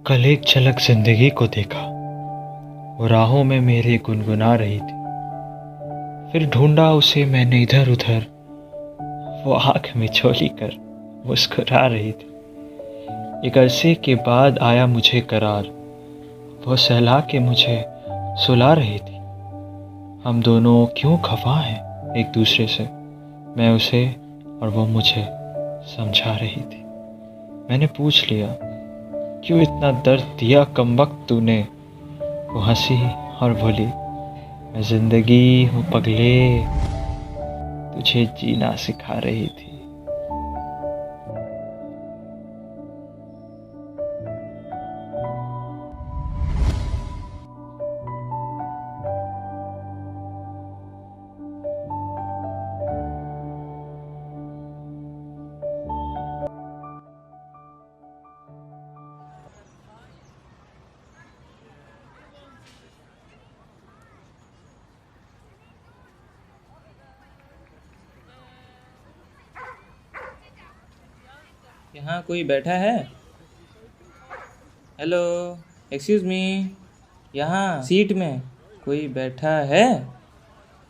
कल एक झलक जिंदगी को देखा, वो राहों में मेरे गुनगुना रही थी। फिर ढूंढा उसे मैंने इधर उधर, वो आंख में झोली कर मुस्कुरा रही थी। एक अरसे के बाद आया मुझे करार, वो सहला के मुझे सुला रही थी। हम दोनों क्यों खफा हैं एक दूसरे से, मैं उसे और वो मुझे समझा रही थी। मैंने पूछ लिया, क्यों इतना दर्द दिया कमबख्त तूने। वो हंसी और बोली, मैं जिंदगी हूँ पगले, तुझे जीना सिखा रही थी। यहाँ कोई बैठा है? हेलो, एक्सक्यूज मी, यहाँ सीट में कोई बैठा है?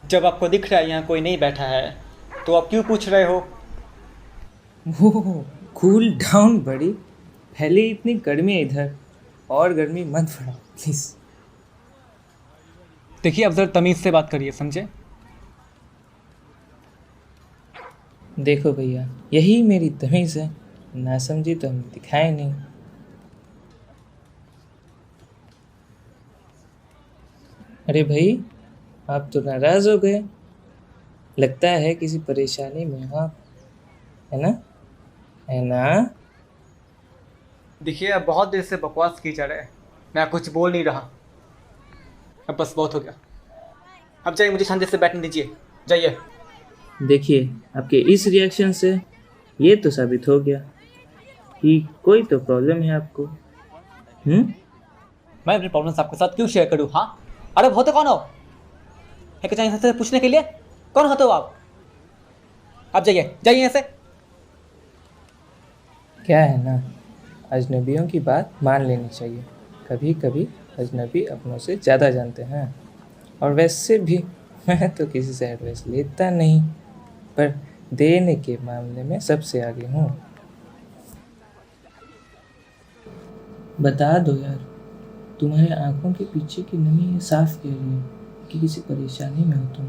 जब आपको दिख रहा है यहाँ कोई नहीं बैठा है तो आप क्यों पूछ रहे हो? ओह, कूल डाउन बड़ी। पहले इतनी गर्मी है इधर, और गर्मी मत बढ़ाओ प्लीज। देखिए, आप जरा तमीज़ से बात करिए, समझे? देखो भैया, यही मेरी तमीज़ है, ना समझी तो हमें दिखाए नहीं। अरे भाई, आप तो नाराज हो गए, लगता है किसी परेशानी में हो आप, है ना? है ना? देखिए, आप बहुत देर से बकवास की जा रहे हैं, मैं कुछ बोल नहीं रहा। अब बस बहुत हो गया, अब जाइए, मुझे शांति से बैठने दीजिए, जाइए। देखिए, आपके इस रिएक्शन से ये तो साबित हो गया कि कोई तो प्रॉब्लम है आपको। मैं अपने प्रॉब्लम्स आपके साथ क्यों शेयर करूँ? हाँ, अरे होते कौन हो? है कि चाहिए से पूछने के लिए? कौन होते हो आप जाइए, जाइए यहाँ से। क्या है ना, अजनबियों की बात मान लेनी चाहिए। कभी कभी अजनबी अपनों से ज़्यादा जानते हैं। और वैसे भी मैं तो किसी से एडवाइस लेता नहीं, पर देने के मामले में सबसे आगे हूँ। बता दो यार, तुम्हारे आंखों के पीछे की नमी ये साफ कह रही है कि किसी परेशानी में हो तुम।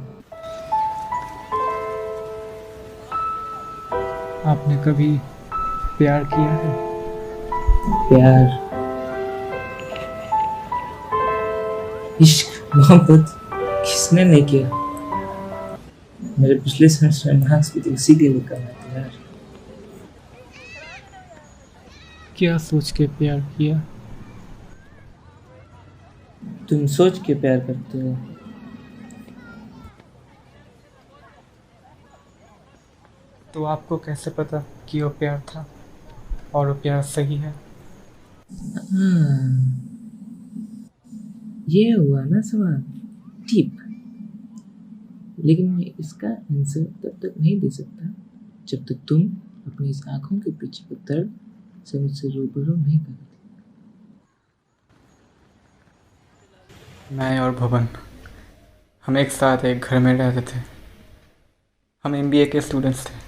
आपने कभी प्यार किया है? प्यार, इश्क, मोहब्बत किसने नहीं किया? मेरे पिछले सेमेस्टर में मार्क्स भी तो इसी के लिए कम आए थे यार। क्या सोच के प्यार किया? तुम सोच के प्यार करते हो। तो आपको कैसे पता कि वो प्यार था और वो प्यार सही है? हाँ, ये हुआ ना सवाल डीप, लेकिन मैं इसका आंसर तब तक नहीं दे सकता जब तक तुम अपनी इस आंखों के पीछे के दर्द से मुझसे रूबरू नहीं करते। मैं और भवन, हम एक साथ एक घर में रहते थे। हम एमबीए के स्टूडेंट्स थे।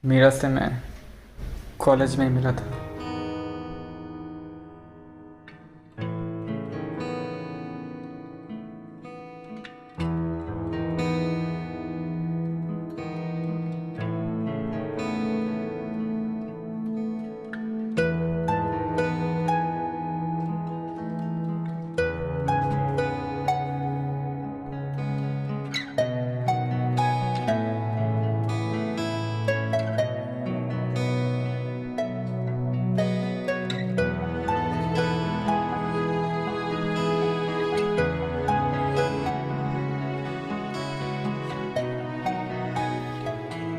मेरा से मैं कॉलेज में ही मिला था।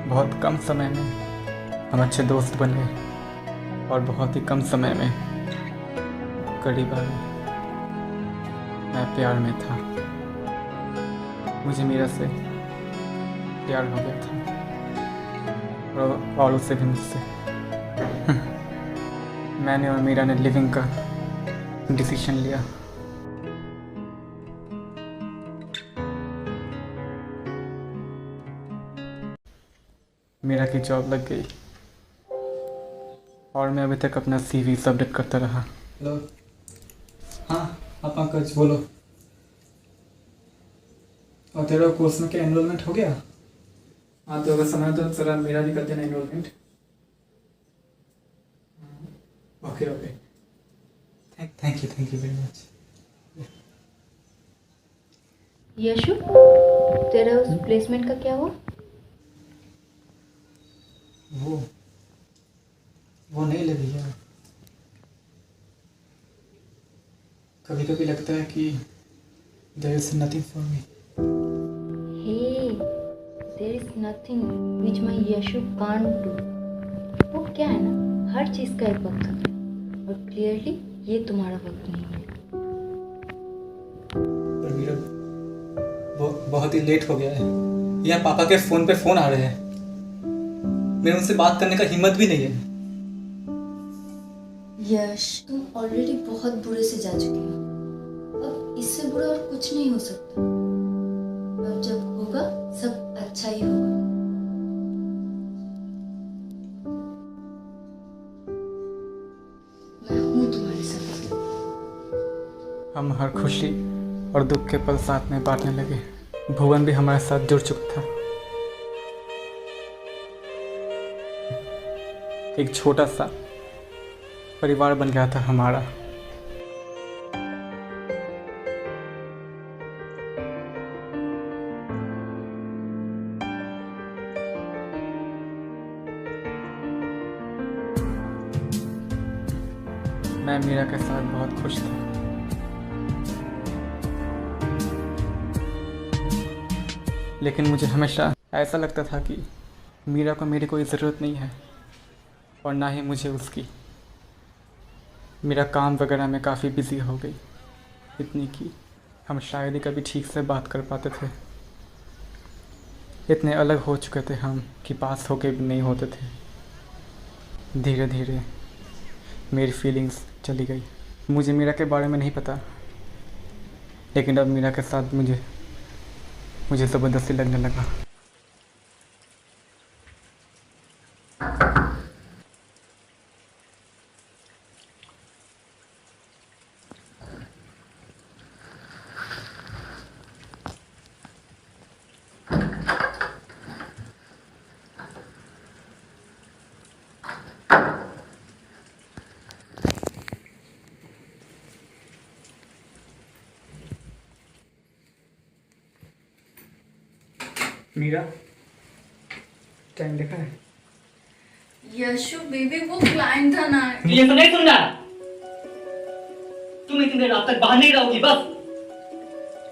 बहुत कम समय में हम अच्छे दोस्त बन गए और बहुत ही कम समय में करीब आ गए। मैं प्यार में था, मुझे मीरा से प्यार हो गया था और उसे भी मुझसे। मैंने और मीरा ने लिविंग का डिसीजन लिया। मीरा की जॉब लग गई और मैं अभी तक अपना CV सबमिट करता रहा। हेलो, हाँ आप पंकज बोलो। और तेरा कोर्स में क्या एनरोलमेंट हो गया? हाँ तो अगर समय तो जरा मेरा भी कर देना enrolment. Okay okay, thank you very much. Yashu, तेरा उस प्लेसमेंट का क्या हुआ? वो नहीं लगी है। कभी कभी लगता है कि there is nothing for me. Hey, there is nothing which my Yashu can't do. वो क्या है ना, हर चीज़ का एक वक्त होता है और क्लियरली ये तुम्हारा वक्त नहीं है। पर मेरा बहुत ही लेट हो गया है। यहाँ पापा के फ़ोन पे फ़ोन आ रहे हैं। मेरे उनसे बात करने का हिम्मत भी नहीं है। यश, तुम ऑलरेडी बहुत बुरे से जा चुके हो। अब इससे बुरा और कुछ नहीं हो सकता। अब जब होगा सब अच्छा ही होगा। मैं हूँ तुम्हारे साथ। हम हर खुशी और दुख के पल साथ में बांटने लगे। भुवन भी हमारे साथ जुड़ चुका था। एक छोटा सा परिवार बन गया था हमारा। मैं मीरा के साथ बहुत खुश था। लेकिन मुझे हमेशा ऐसा लगता था कि मीरा को मेरी कोई ज़रूरत नहीं है और ना ही मुझे उसकी। मेरा काम वगैरह में काफ़ी बिजी हो गई, इतनी कि हम शायद ही कभी ठीक से बात कर पाते थे। इतने अलग हो चुके थे हम कि पास होके भी नहीं होते थे। धीरे धीरे मेरी फीलिंग्स चली गई। मुझे मीरा के बारे में नहीं पता, लेकिन अब मीरा के साथ मुझे ज़बरदस्ती लगने लगा। मीरा, टाइम देखा है? यशु बेबी, वो क्लाइंट था ना। ये तो नहीं सुनना। तुम इतनी देर रात तक बाहर नहीं रहोगी बस।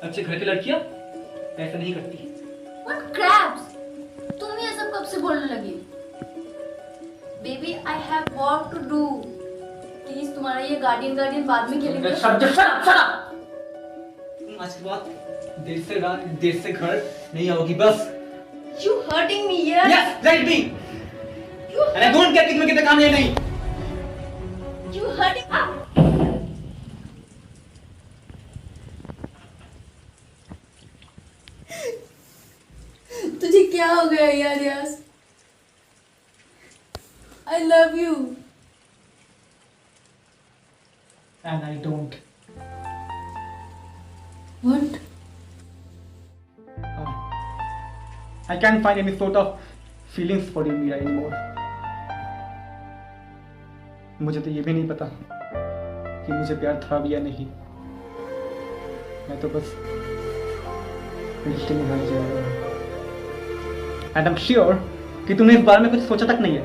अच्छे घर की लड़कियां ऐसा नहीं करती। What crabs? तुम ये सब कब से बोलने लगी? Baby, I have work to do. Please तुम्हारा ये गार्डियन बाद में खेलेंगे। Shut up. तुम आज के बाद देर से घर नहीं आओगी बस। You hurting me, yes? Yes, let me. And I don't care कि तुम्हें कितने काम है नहीं। You hurting? तुझे क्या हो गया यार यास? I love you. And I don't. What? I can't find any sort of feelings for you, Mira, anymore. मुझे तो ये भी नहीं पता कि मुझे प्यार था भी या नहीं। मैं तो बस रिश्ते निभाने जा रहा हूँ। And I'm sure कि तुमने इस बारे में कुछ सोचा तक नहीं है।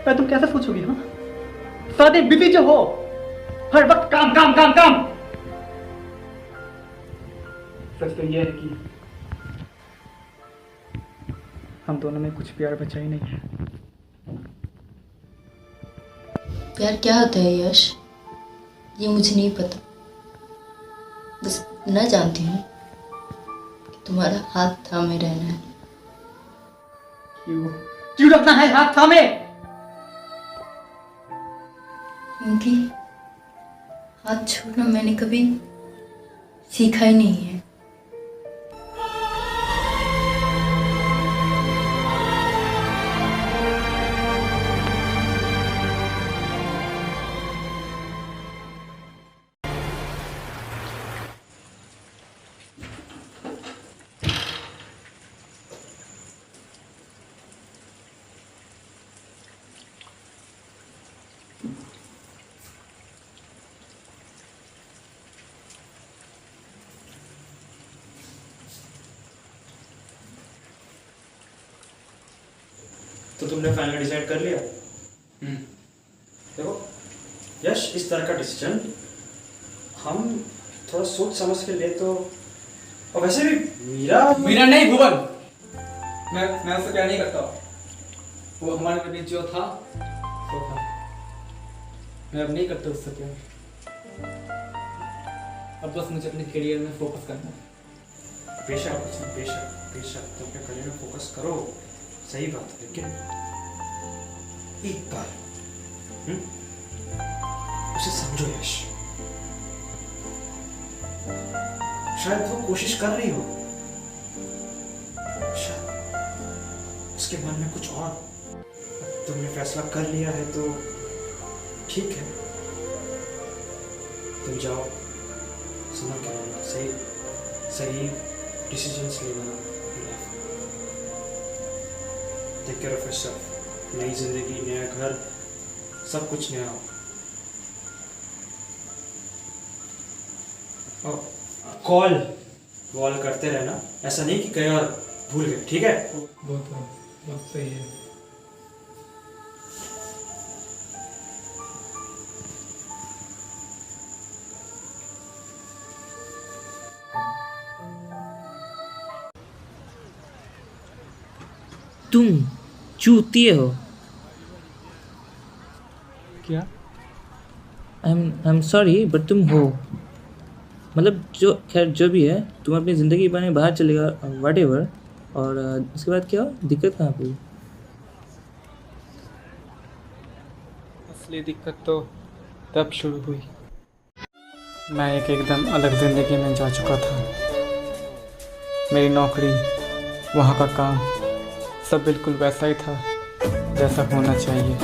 पर तुम कैसे सोचोगी? हाँ, सादे बिजी जो हो, हर वक्त काम काम काम काम। सच तो ये है कि हम दोनों में कुछ प्यार बचा ही नहीं है। प्यार क्या होता है यश? ये मुझे नहीं पता। बस इतना जानती हूँ कि तुम्हारा हाथ थामे रहना है। क्यों रखना है हाथ थामे? क्योंकि हाथ छोड़ना मैंने कभी सीखा ही नहीं है। तो तुमने फाइनल डिसाइड कर लिया? देखो यश, इस तरह का डिसीजन हम थोड़ा सोच समझ के ले तो, और वैसे भी मीरा नहीं, भुवन। मैं उससे प्यार नहीं करता। वो हमारे बीच जो था वो था। मैं अब नहीं करता उससे प्यार। अब बस मुझे अपने करियर में फोकस करना है। बेशक बेशक बेशक तुम अपने करियर में फोकस करो, सही बात है, लेकिन एक बार उसे समझो यश। शायद वो कोशिश कर रही हो, शायद उसके मन में कुछ और। तुमने फैसला कर लिया है तो ठीक है, तुम जाओ, समझ के रहना, सही डिसीजंस लेना। Take care of yourself. नई जिंदगी, नया घर, सब कुछ नया हो। और कॉल करते रहना, ऐसा नहीं कि कहीं और भूल गए, ठीक है? बहुत सही है। तुम चूतिए हो। क्या? आई एम सॉरी बट तुम हो। मतलब जो खैर जो भी है, तुम अपनी ज़िंदगी बने बाहर चलेगा वट एवर, और उसके बाद क्या हो? दिक्कत कहाँ पे हुई? असली दिक्कत तो तब शुरू हुई, मैं एक एकदम अलग ज़िंदगी में जा चुका था। मेरी नौकरी, वहाँ का काम, सब बिल्कुल वैसा ही था जैसा होना चाहिए।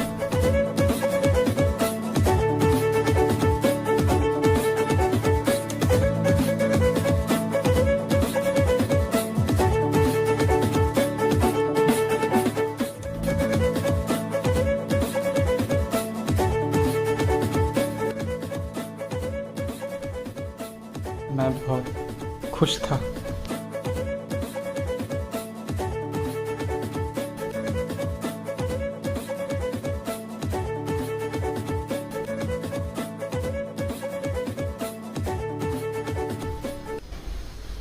मैं बहुत खुश था।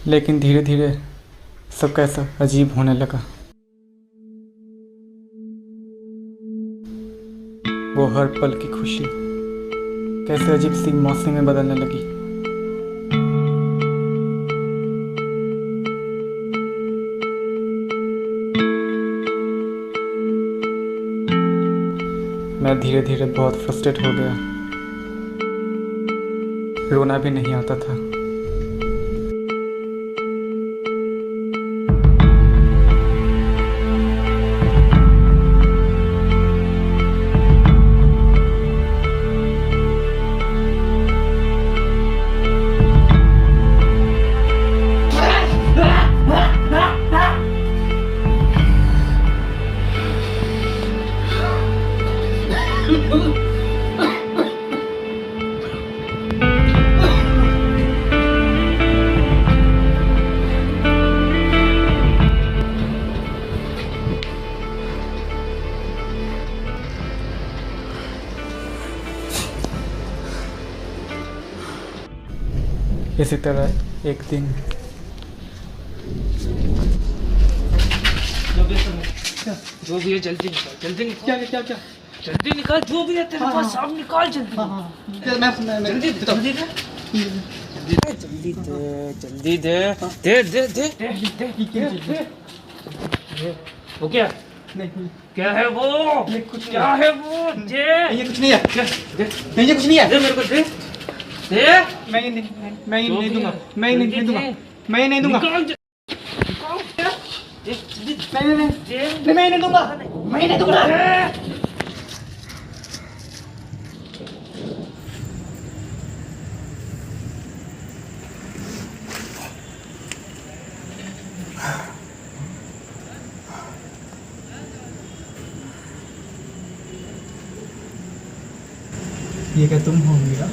लेकिन धीरे धीरे सब कैसा अजीब होने लगा। वो हर पल की खुशी कैसे अजीब सी मौसम में बदलने लगी। मैं धीरे धीरे बहुत फ्रस्ट्रेट हो गया, रोना भी नहीं आता था। इसी तरह एक दिन जो भी है जल्दी निकाल, जल्दी निकाल। क्या जल्दी निकाल, जो भी है तेरे पास सब निकाल जल्दी। जल्दी दे, जल्दी दे, जल्दी दे, दे। हो गया? नहीं क्या है वो? ये कुछ क्या है वो? दे ये कुछ नहीं है नहीं ये कुछ नहीं है दे मेरे को दे दे। मैं ये नहीं दूंगा मैं ये नहीं दूंगा मैं ये नहीं दूंगा निकाल दे। निकाल दे। दे दे। मैं ये नहीं दूंगा मैं ये नहीं दूंगा ये क्या तुम हो मीरा?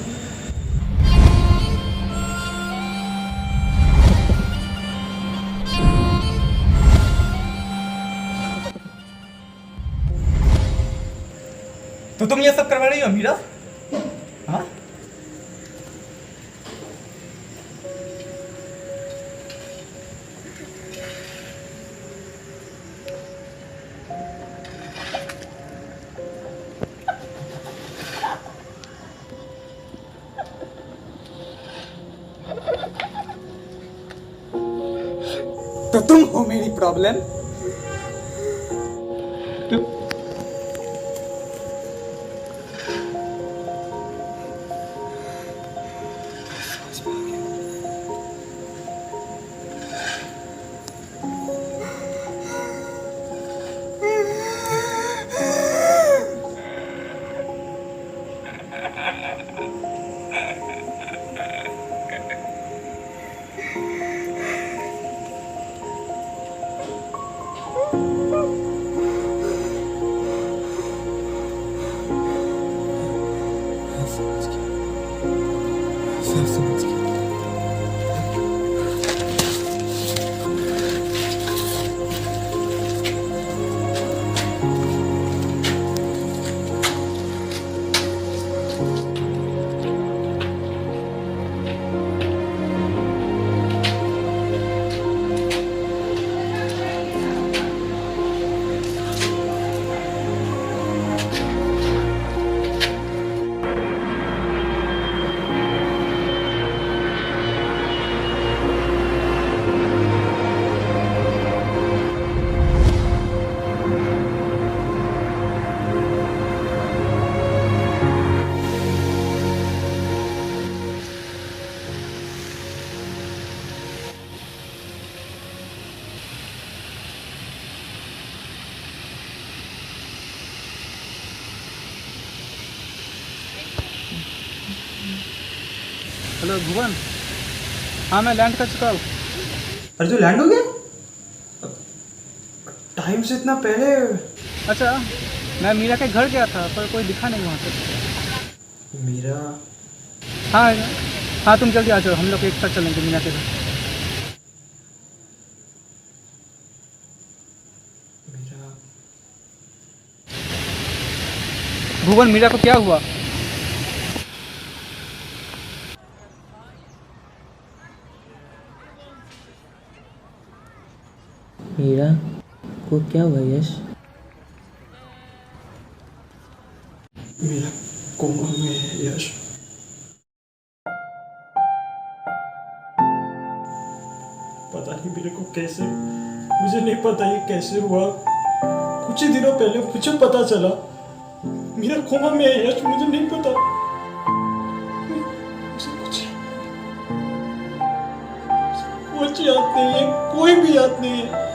तो तुम ये सब करवा रही हो मीरा? हाँ? तो तुम हो मेरी प्रॉब्लम? तुम समझ गया। हेलो भुवन, हाँ मैं लैंड कर चुका हूँ। अरे जो लैंड हो गया टाइम से इतना पहले? अच्छा, मैं मीरा के घर गया था पर कोई दिखा नहीं वहाँ पे। मीरा? हाँ हाँ, तुम जल्दी आ जाओ, हम लोग एक साथ चलेंगे मीरा के घर। मीरा? भुवन, मीरा को क्या हुआ? मीरा को क्या हुआ यश? मीरा कोमा में है यश। पता नहीं मेरे को कैसे, मुझे नहीं पता ये कैसे हुआ। कुछ ही दिनों पहले मुझे पता चला मीरा कोमा में है यश, मुझे नहीं पता। मुझे कुछ याद नहीं है, कोई भी याद नहीं है।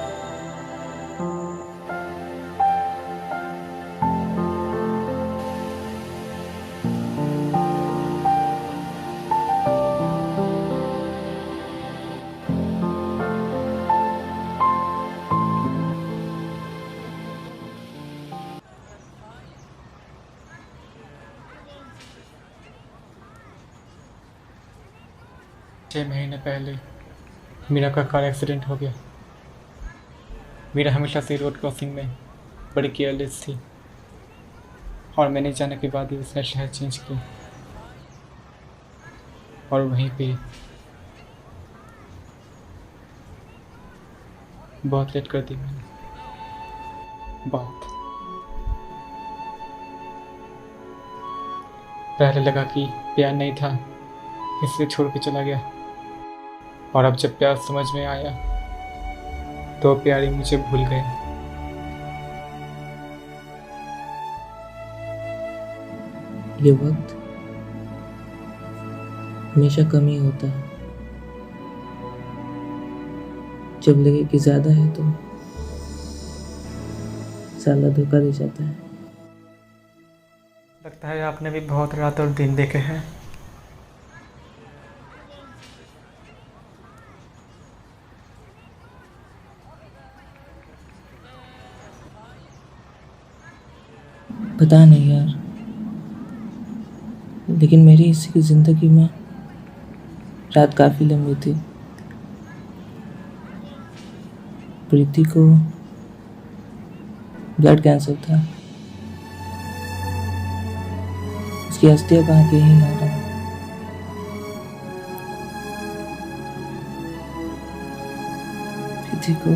छः महीने पहले मीरा का कार एक्सीडेंट हो गया। मीरा हमेशा से रोड क्रॉसिंग में बड़ी केयरलेस थी और मैंने जाने के बाद ही उसने शहर चेंज किया और वहीं पे बहुत लेट कर दी मैंने, बहुत। पहले लगा कि प्यार नहीं था इसलिए छोड़ के चला गया, और अब जब प्यार समझ में आया तो प्यार ही मुझे भूल गया। ये वक्त हमेशा कम ही होता है। जब लगे कि ज्यादा है तो साला धोखा दे जाता है। लगता है आपने भी बहुत रात और दिन देखे हैं। पता नहीं यार, लेकिन मेरी हिस्से की जिंदगी में रात काफी लंबी थी। प्रीति को ब्लड कैंसर था। उसकी अस्थियां कहाँ के ही आ रहा है। प्रीति को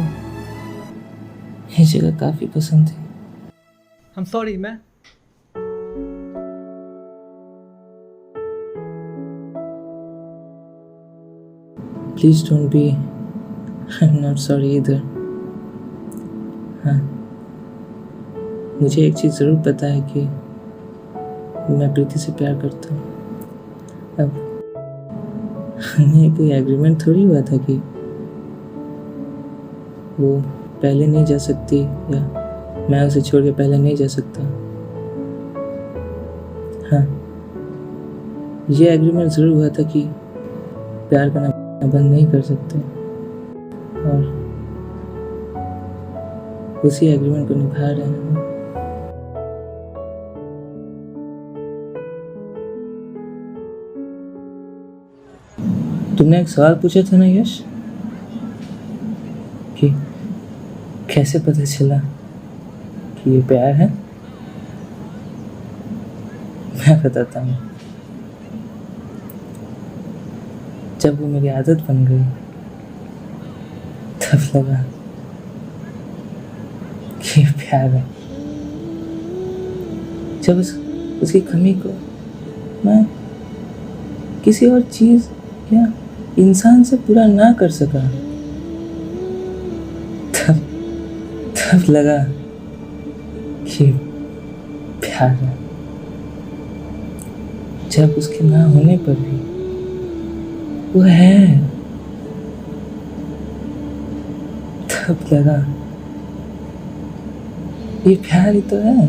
ये जगह काफी पसंद थी। I'm sorry, मैं Please don't be. I'm not sorry either. हाँ, मुझे एक चीज़ ज़रूर पता है कि मैं प्रीति से प्यार करता हूँ। अब हमें कोई एग्रीमेंट थोड़ी हुआ था कि वो पहले नहीं जा सकती या मैं उसे छोड़ के पहले नहीं जा सकता। हाँ, ये एग्रीमेंट ज़रूर हुआ था कि प्यार करना बंद नहीं कर सकते, और उसी एग्रीमेंट को निभा रहे हैं। तुमने एक सवाल पूछा था ना यश, कि कैसे पता चला कि ये प्यार है। मैं बताता हूँ। जब वो मेरी आदत बन गई तब लगा कि ये प्यार है। जब उसकी कमी को मैं किसी और चीज या इंसान से पूरा ना कर सका, तब लगा कि प्यार है। जब उसके ना होने पर भी वो है, तब लगा ये प्यार ही तो है।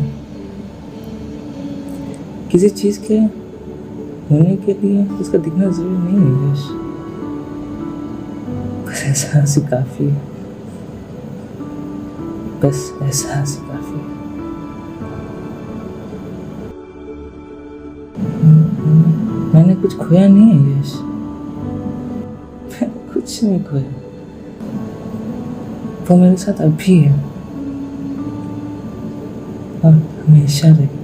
किसी चीज के होने के लिए उसका दिखना जरूरी नहीं है यश, बस एहसास ही काफी है। बस एहसास ही काफी है। मैंने कुछ खोया नहीं है यश, कुछ नहीं खोया। वो मेरे साथ अभी है और हमेशा रहेगा।